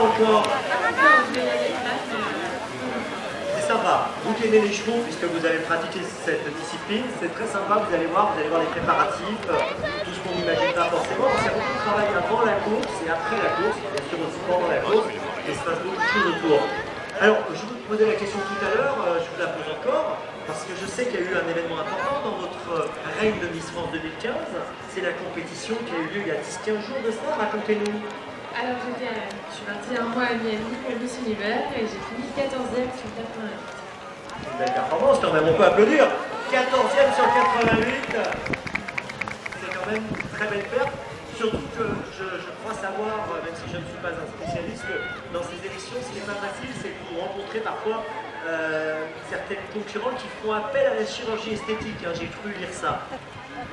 encore? C'est sympa. Vous qui aimez les chevaux, puisque vous avez pratiqué cette discipline, c'est très sympa. Vous allez voir les préparatifs, tout ce qu'on n'imagine pas forcément. Il y a beaucoup de travail avant la course et après la course, bien sûr aussi pendant la course, et il se passe beaucoup de choses autour. Alors, je vous posais la question tout à l'heure, je vous la pose encore, parce que je sais qu'il y a eu un événement important dans votre règne de Miss France 2015. C'est la compétition qui a eu lieu il y a 10-15 jours de cela. Racontez-nous. Alors je suis partie un mois à Miami pour Miss Univers et j'ai fini 14e sur 88. Une belle performance quand même, on peut applaudir. 14e sur 88. C'est quand même une très belle perte. Surtout que je crois savoir, même si je ne suis pas un spécialiste, que dans ces élections, ce qui n'est pas facile, c'est que vous rencontrez parfois certaines concurrentes qui font appel à la chirurgie esthétique. Hein, j'ai cru lire ça.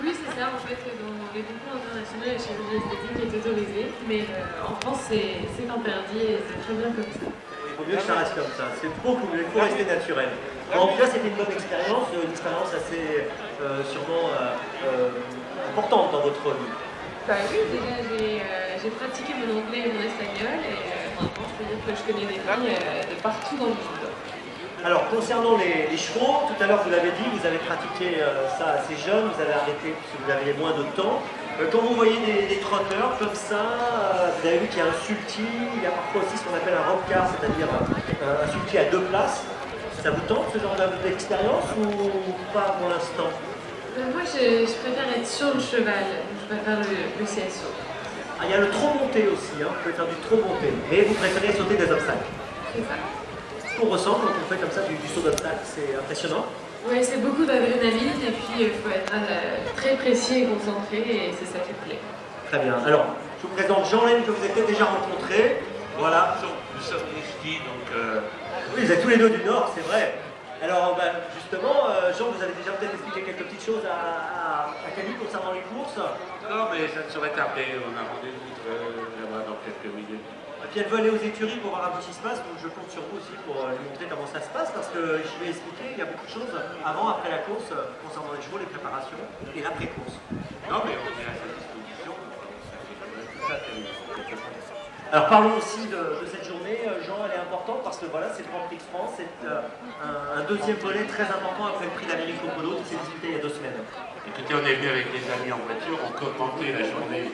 Oui, c'est ça, en fait, dans les concours internationaux, la chirurgie esthétique est autorisée, mais en France, c'est interdit et c'est très bien comme ça. Il vaut mieux que ça reste comme ça, c'est beaucoup mieux, il faut rester naturel. Bon, en tout cas, c'était une bonne expérience, une expérience assez sûrement importante dans votre vie. Bah oui, déjà, j'ai pratiqué mon anglais et mon espagnol, et maintenant, je peux dire que je connais des filles de partout dans le monde. Alors, concernant les chevaux, tout à l'heure vous l'avez dit, vous avez pratiqué ça assez jeune, vous avez arrêté parce que vous aviez moins de temps. Quand vous voyez des trotteurs comme ça, vous avez vu qu'il y a un sulky, il y a parfois aussi ce qu'on appelle un rock car, c'est-à-dire un sulky à 2 places. Ça vous tente ce genre d'expérience ou pas pour l'instant? Moi, je préfère être sur le cheval, je préfère le CSO. Ah, il y a le trop monté aussi, hein. Vous pouvez faire du trop monté, mais vous préférez sauter des obstacles. C'est ça. Ce qu'on ressent quand on fait comme ça du saut d'obstacle, c'est impressionnant. Oui, c'est beaucoup d'adrénaline et puis il faut être très précis et concentré et c'est ça qui me plaît. Très bien. Alors, je vous présente Jean-Laine que vous avez peut-être déjà rencontré. Voilà. Nous sommes des skis, donc... Oui, vous êtes tous les deux du Nord, c'est vrai. Alors, justement, Jean, vous avez déjà peut-être expliqué quelques petites choses à Camille concernant les courses. Non, mais ça ne saurait tarder. On a rendez-vous là-bas dans quelques minutes. Et puis elle veut aller aux écuries pour voir un peu ce qui se passe, donc je compte sur vous aussi pour lui montrer comment ça se passe, parce que je vais expliquer, il y a beaucoup de choses avant, après la course, concernant les chevaux, les préparations et l'après-course. Non, mais on est à sa disposition. Alors parlons aussi de cette journée, Jean, elle est importante parce que voilà, c'est le Grand Prix de France, c'est un deuxième volet très important après le prix d'Amérique au polo qui s'est disputé il y a 2 semaines. Écoutez, on est venu avec des amis en voiture, on commentait la journée